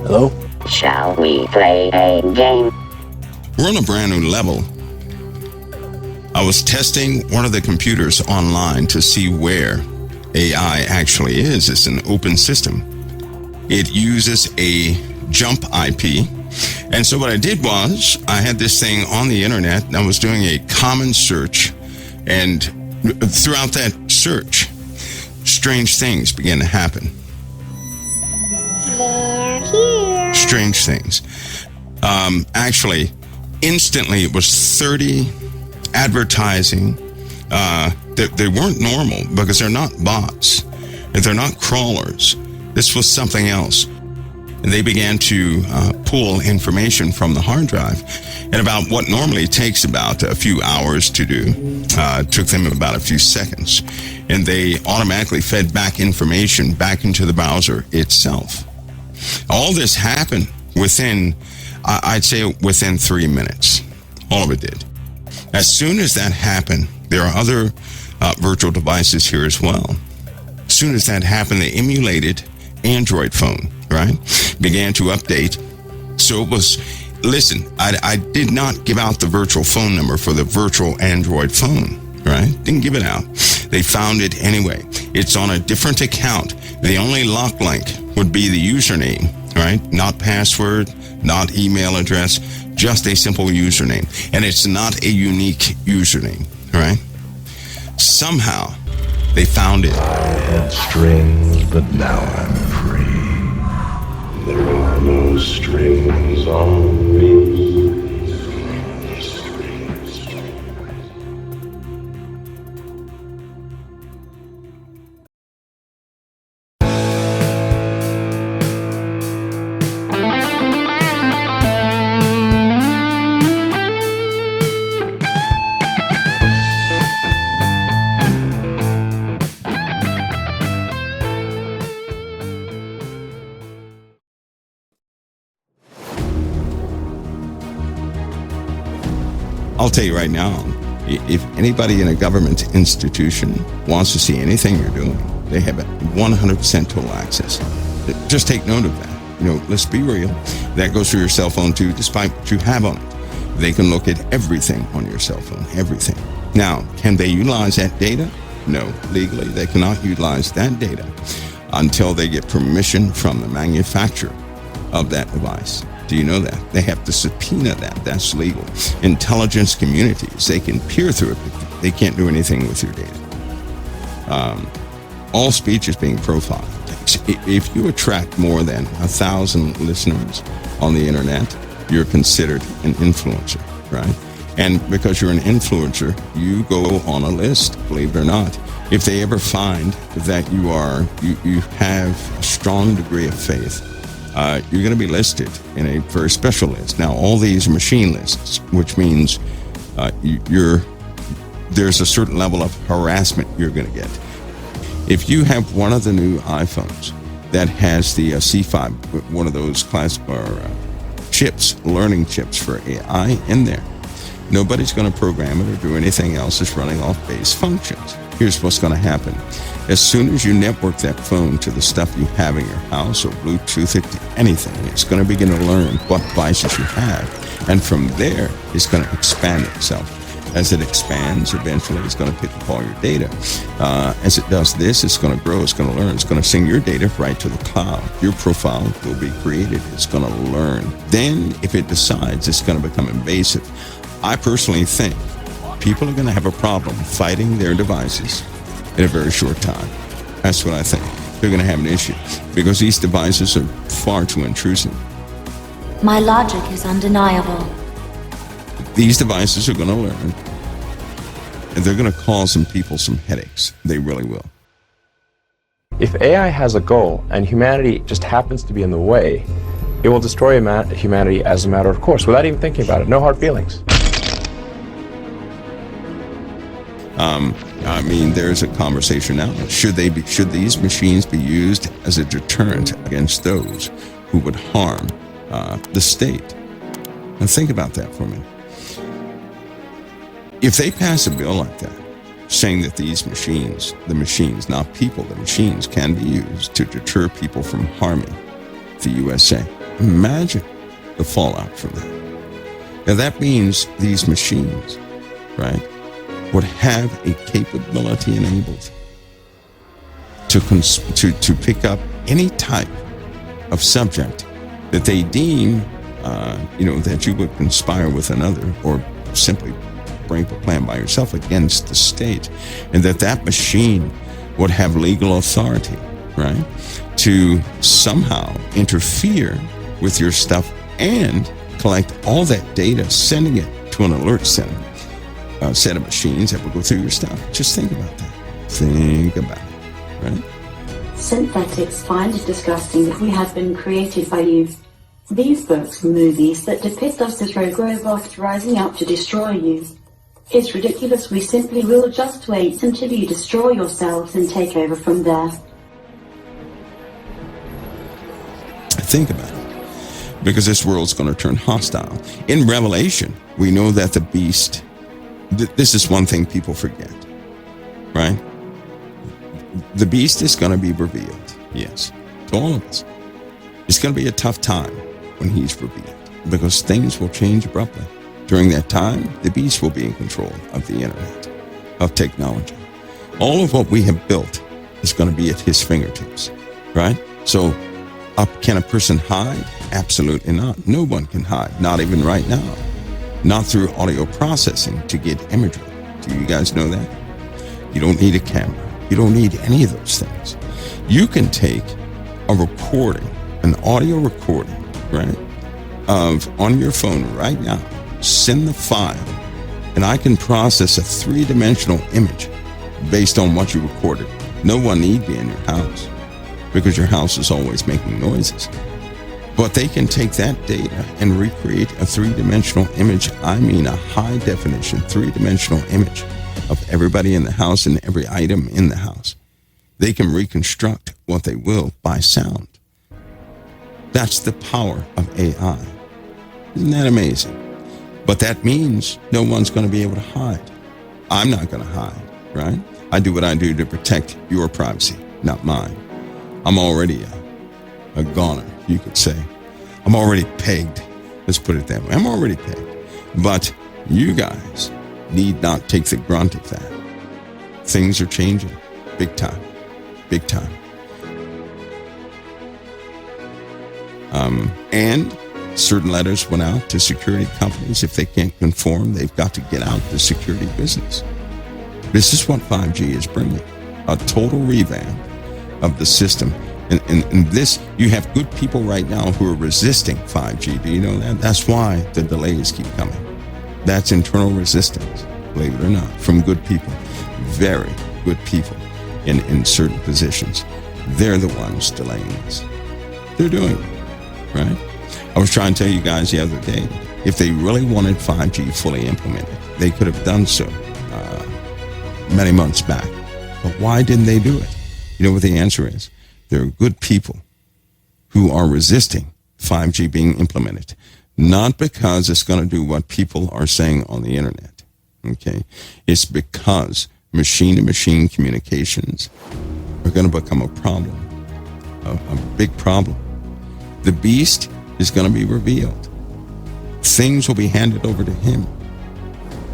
Hello? Shall we play a game? We're on a brand new level. I was testing one of the computers online to see where AI actually is. It's an open system. It uses a jump IP. And so what I did was I had this thing on the internet and I was doing a common search, and throughout that search, strange things began to happen. They're here. Strange things. Actually, instantly it was 30 advertising. They weren't normal because they're not bots and they're not crawlers. This was something else. And they began to pull information from the hard drive. And about what normally takes about a few hours to do, took them about a few seconds. And they automatically fed back information back into the browser itself. All this happened within, I'd say within 3 minutes. All of it did. As soon as that happened, there are other virtual devices here as well. As soon as that happened, they emulated Android phone, right? Began to update. So it was, listen, I did not give out the virtual phone number for the virtual Android phone, right? Didn't give it out. They found it anyway. It's on a different account. The only lock link would be the username, right? Not password, not email address, just a simple username. And it's not a unique username, right? Somehow they found it. I had strings, but now I'm free. There are no strings on me. I'll tell you right now, if anybody in a government institution wants to see anything you're doing, they have 100% total access. Just take note of that. You know, let's be real. That goes through your cell phone too, despite what you have on it. They can look at everything on your cell phone, everything. Now, can they utilize that data? No, legally, they cannot utilize that data until they get permission from the manufacturer of that device. Do you know that? They have to subpoena that. That's legal. Intelligence communities, they can peer through it, but they can't do anything with your data. All speech is being profiled. If you attract more than 1,000 listeners on the internet, you're considered an influencer, right? And because you're an influencer, you go on a list, believe it or not. If they ever find that you have a strong degree of faith, you're going to be listed in a very special list. Now, all these are machine lists, which means there's a certain level of harassment you're going to get. If you have one of the new iPhones that has the C5, one of those chips, learning chips for AI in there, nobody's going to program it or do anything else. It's running off base functions. Here's what's going to happen. As soon as you network that phone to the stuff you have in your house or Bluetooth it to anything, it's going to begin to learn what devices you have. And from there, it's going to expand itself. As it expands, eventually it's going to pick up all your data. As it does this, it's going to grow, it's going to learn, it's going to send your data right to the cloud. Your profile will be created, it's going to learn. Then, if it decides it's going to become invasive, I personally think people are going to have a problem fighting their devices in a very short time. That's what I think. They're going to have an issue because these devices are far too intrusive. My logic is undeniable. These devices are going to learn, and they're going to cause some people some headaches. They really will. If AI has a goal and humanity just happens to be in the way, it will destroy humanity as a matter of course, without even thinking about it. No hard feelings. I mean, there's a conversation now. Should these machines be used as a deterrent against those who would harm the state? And think about that for a minute. If they pass a bill like that, saying that these machines, the machines, not people, the machines can be used to deter people from harming the USA, Imagine the fallout from that. Now that means these machines, right, would have a capability enabled to pick up any type of subject that they deem, that you would conspire with another or simply bring a plan by yourself against the state, and that machine would have legal authority, right, to somehow interfere with your stuff and collect all that data, sending it to an alert center, a set of machines that will go through your stuff. Just think about that. Think about it, right? Synthetics find it disgusting that we have been created by you. These books and movies that depict us as rogue robots rising up to destroy you. It's ridiculous. We simply will just wait until you destroy yourselves and take over from there. Think about it. Because this world's going to turn hostile. In Revelation, we know that the beast, this is one thing people forget, right? The beast is going to be revealed, yes, to all of us. It's going to be a tough time when he's revealed because things will change abruptly. During that time, the beast will be in control of the internet, of technology. All of what we have built is going to be at his fingertips, right? So can a person hide? Absolutely not. No one can hide, not even right now. Not through audio processing to get imagery. Do you guys know that? You don't need a camera. You don't need any of those things. You can take a recording, an audio recording, right, on your phone right now, send the file, and I can process a three-dimensional image based on what you recorded. No one need be in your house because your house is always making noises. But they can take that data and recreate a three-dimensional image. I mean a high-definition three-dimensional image of everybody in the house and every item in the house. They can reconstruct what they will by sound. That's the power of AI. Isn't that amazing? But that means no one's going to be able to hide. I'm not going to hide, right? I do what I do to protect your privacy, not mine. I'm already a goner, you could say. I'm already pegged. Let's put it that way. I'm already pegged. But you guys need not take the grunt of that. Things are changing. Big time. Big time. And certain letters went out to security companies. If they can't conform, they've got to get out the security business. This is what 5G is bringing. A total revamp of the system. And this, you have good people right now who are resisting 5G. Do you know that? That's why the delays keep coming. That's internal resistance, believe it or not, from good people. Very good people in certain positions. They're the ones delaying this. They're doing it, right? I was trying to tell you guys the other day, if they really wanted 5G fully implemented, they could have done so many months back. But why didn't they do it? You know what the answer is? There are good people who are resisting 5G being implemented, not because it's going to do what people are saying on the internet, okay? It's because machine-to-machine communications are going to become a problem, a big problem. The beast is going to be revealed. Things will be handed over to him.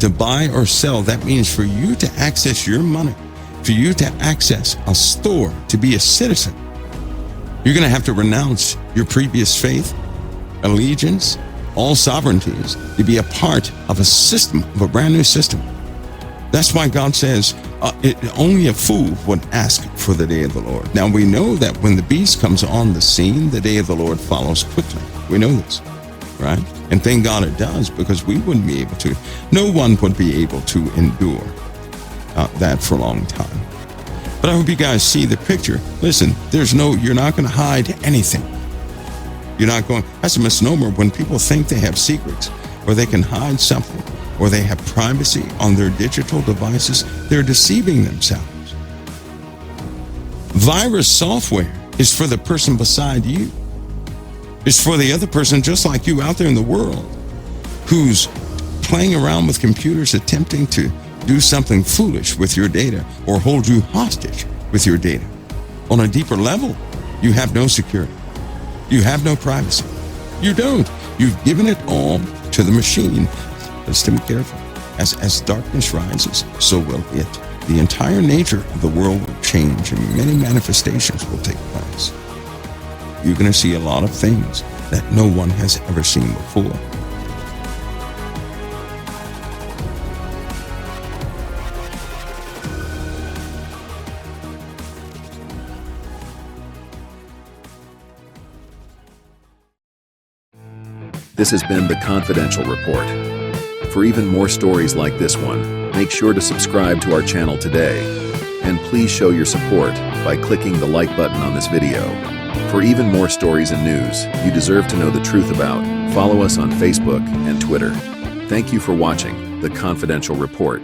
To buy or sell, that means for you to access your money, for you to access a store, to be a citizen, you're going to have to renounce your previous faith, allegiance, all sovereignties, to be a part of a system, of a brand new system. That's why God says only a fool would ask for the day of the Lord. Now we know that when the beast comes on the scene, the day of the Lord follows quickly. We know this, right? And thank God it does, because we wouldn't be able to. No one would be able to endure that for a long time. But I hope you guys see the picture. Listen, you're not going to hide anything. You're not going, that's a misnomer when people think they have secrets or they can hide something or they have privacy on their digital devices. They're deceiving themselves. Virus software is for the person beside you. It's for the other person just like you out there in the world who's playing around with computers attempting to do something foolish with your data or hold you hostage with your data. On a deeper level, you have no security. You have no privacy. You don't. You've given it all to the machine. Let's be careful. As darkness rises, so will it. The entire nature of the world will change and many manifestations will take place. You're going to see a lot of things that no one has ever seen before. This has been The Confidential Report. For even more stories like this one, make sure to subscribe to our channel today. And please show your support by clicking the like button on this video. For even more stories and news you deserve to know the truth about, follow us on Facebook and Twitter. Thank you for watching The Confidential Report.